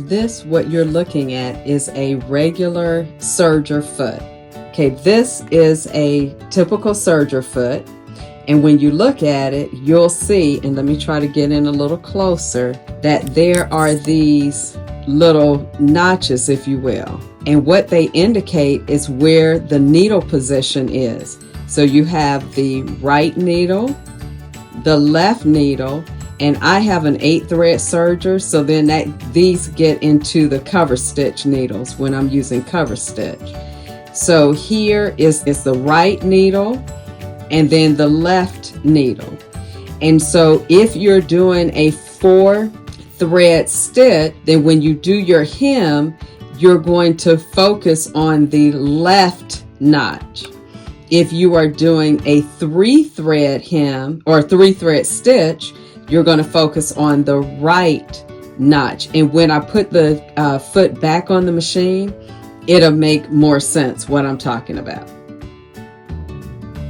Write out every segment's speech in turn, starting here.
this, what you're looking at, is a regular serger foot. Okay, this is a typical serger foot. And when you look at it, you'll see, and let me try to get in a little closer, that there are these little notches, if you will. And what they indicate is where the needle position is. So you have the right needle, the left needle, and I have an 8-thread serger, so then these get into the cover stitch needles when I'm using cover stitch. So here is the right needle and then the left needle. And so if you're doing a 4-thread stitch, then when you do your hem, you're going to focus on the left notch. If you are doing a 3-thread hem or 3-thread stitch, you're going to focus on the right notch. And when I put the foot back on the machine, it'll make more sense what I'm talking about.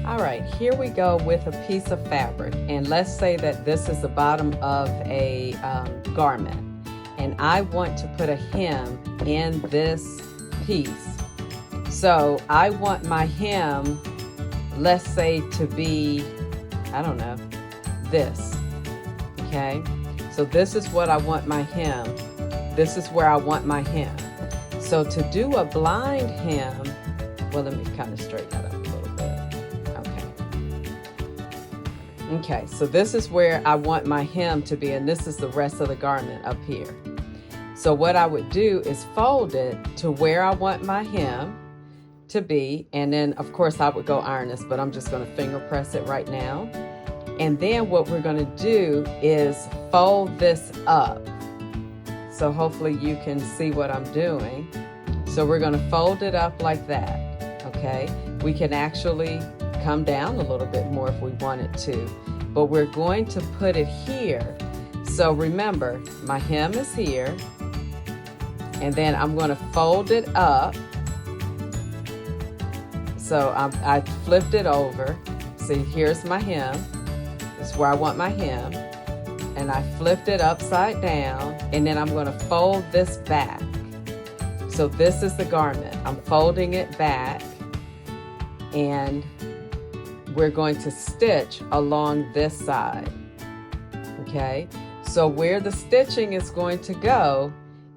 All right, here we go with a piece of fabric. And let's say that this is the bottom of a garment. And I want to put a hem in this piece. So I want my hem, let's say, to be, I don't know, this. Okay, so this is what I want my hem. This is where I want my hem. So to do a blind hem, well, let me kind of straighten that up a little bit. Okay, so this is where I want my hem to be, and this is the rest of the garment up here. So what I would do is fold it to where I want my hem to be, and then of course I would go iron this, but I'm just going to finger press it right now. And then what we're going to do is fold this up. So hopefully you can see what I'm doing. So we're going to fold it up like that. Okay, we can actually come down a little bit more if we wanted to, but we're going to put it here. So remember, my hem is here, and then I'm going to fold it up. So I flipped it over. See, here's my hem. This is where I want my hem. And I flipped it upside down, and then I'm going to fold this back. So this is the garment. I'm folding it back, and we're going to stitch along this side. Okay, so where the stitching is going to go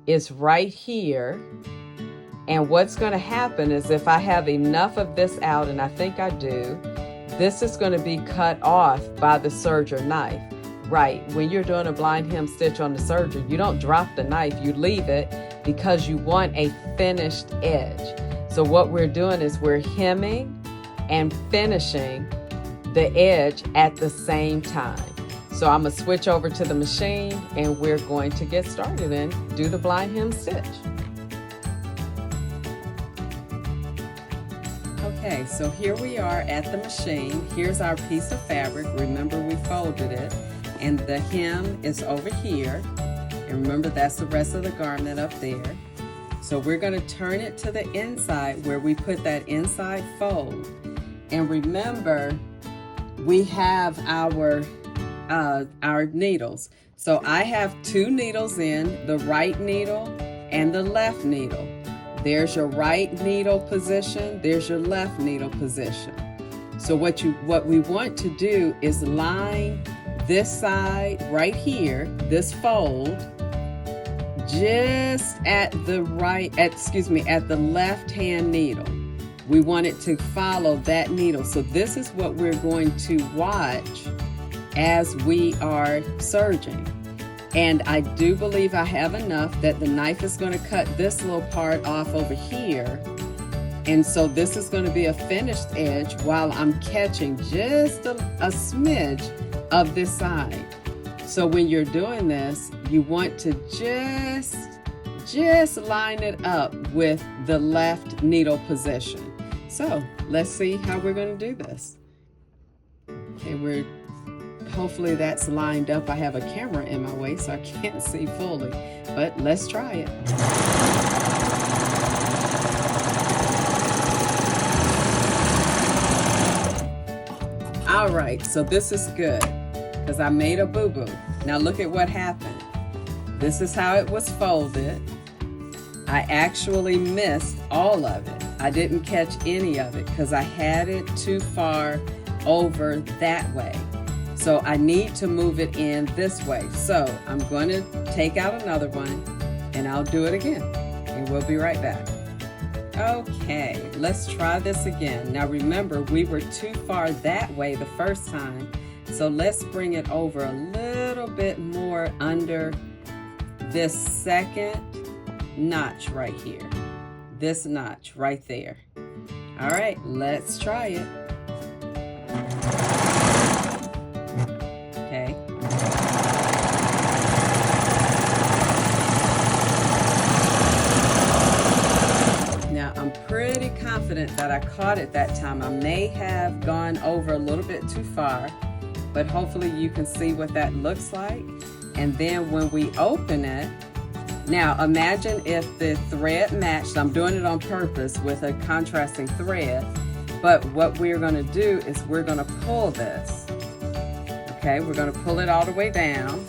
is right here. And what's going to happen is if I have enough of this out, and I think I do, this is going to be cut off by the serger knife. Right, when you're doing a blind hem stitch on the serger, you don't drop the knife, you leave it because you want a finished edge. So what we're doing is we're hemming and finishing the edge at the same time. So I'm going to switch over to the machine, and we're going to get started and do the blind hem stitch. Okay, so here we are at the machine. Here's our piece of fabric. Remember, we folded it, and the hem is over here. And remember, that's the rest of the garment up there. So we're going to turn it to the inside where we put that inside fold. And remember, we have our needles. So I have 2 needles in, the right needle and the left needle. There's your right needle position, there's your left needle position. So what we want to do is line this side right here, this fold, just at the left hand needle. We want it to follow that needle. So this is what we're going to watch as we are serging. And I do believe I have enough that the knife is going to cut this little part off over here. And so this is going to be a finished edge while I'm catching just a smidge of this side. So when you're doing this, you want to just line it up with the left needle position. So let's see how we're going to do this. Okay, hopefully that's lined up. I have a camera in my way, so I can't see fully, but let's try it. All right, so this is good because I made a boo-boo. Now look at what happened. This is how it was folded. I actually missed all of it. I didn't catch any of it because I had it too far over that way. So I need to move it in this way. So I'm going to take out another one and I'll do it again. And we'll be right back. Okay, let's try this again. Now remember, we were too far that way the first time. So let's bring it over a little bit more under this second notch right here. This notch right there. All right, let's try it. Okay. Now I'm pretty confident that I caught it that time. I may have gone over a little bit too far, but hopefully you can see what that looks like. And then when we open it, now imagine if the thread matched. I'm doing it on purpose with a contrasting thread, but what we're going to do is we're going to pull this. Okay, we're going to pull it all the way down.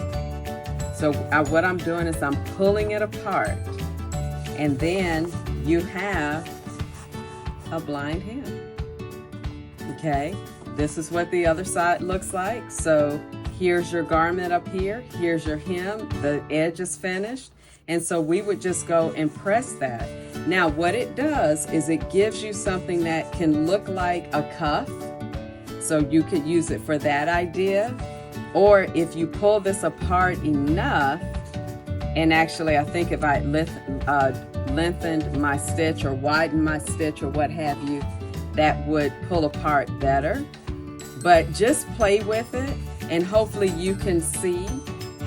So what I'm doing is I'm pulling it apart, and then you have a blind hem. Okay, this is what the other side looks like. So here's your garment up here, here's your hem, the edge is finished, and so we would just go and press that. Now what it does is it gives you something that can look like a cuff, so you could use it for that idea. Or if you pull this apart enough, and actually I think if I lengthened my stitch or widened my stitch or what have you, that would pull apart better. But just play with it, and hopefully you can see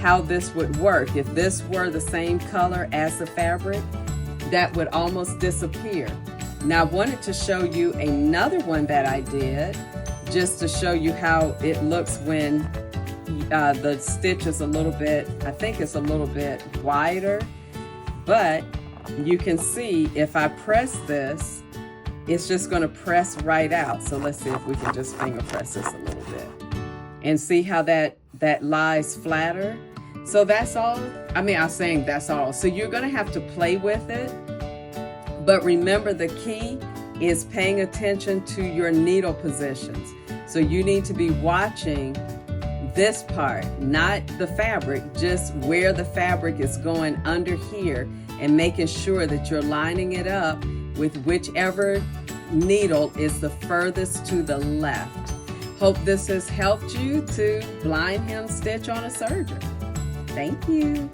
how this would work. If this were the same color as the fabric, that would almost disappear. Now I wanted to show you another one that I did, just to show you how it looks when the stitch is a little bit, I think it's a little bit wider, but you can see if I press this, it's just going to press right out. So let's see if we can just finger press this a little bit and see how that lies flatter. So that's all. I mean, I'm saying that's all. So you're going to have to play with it, but remember the key is paying attention to your needle positions. So you need to be watching this part, not the fabric, just where the fabric is going under here, and making sure that you're lining it up with whichever needle is the furthest to the left. Hope this has helped you to blind hem stitch on a serger. Thank you.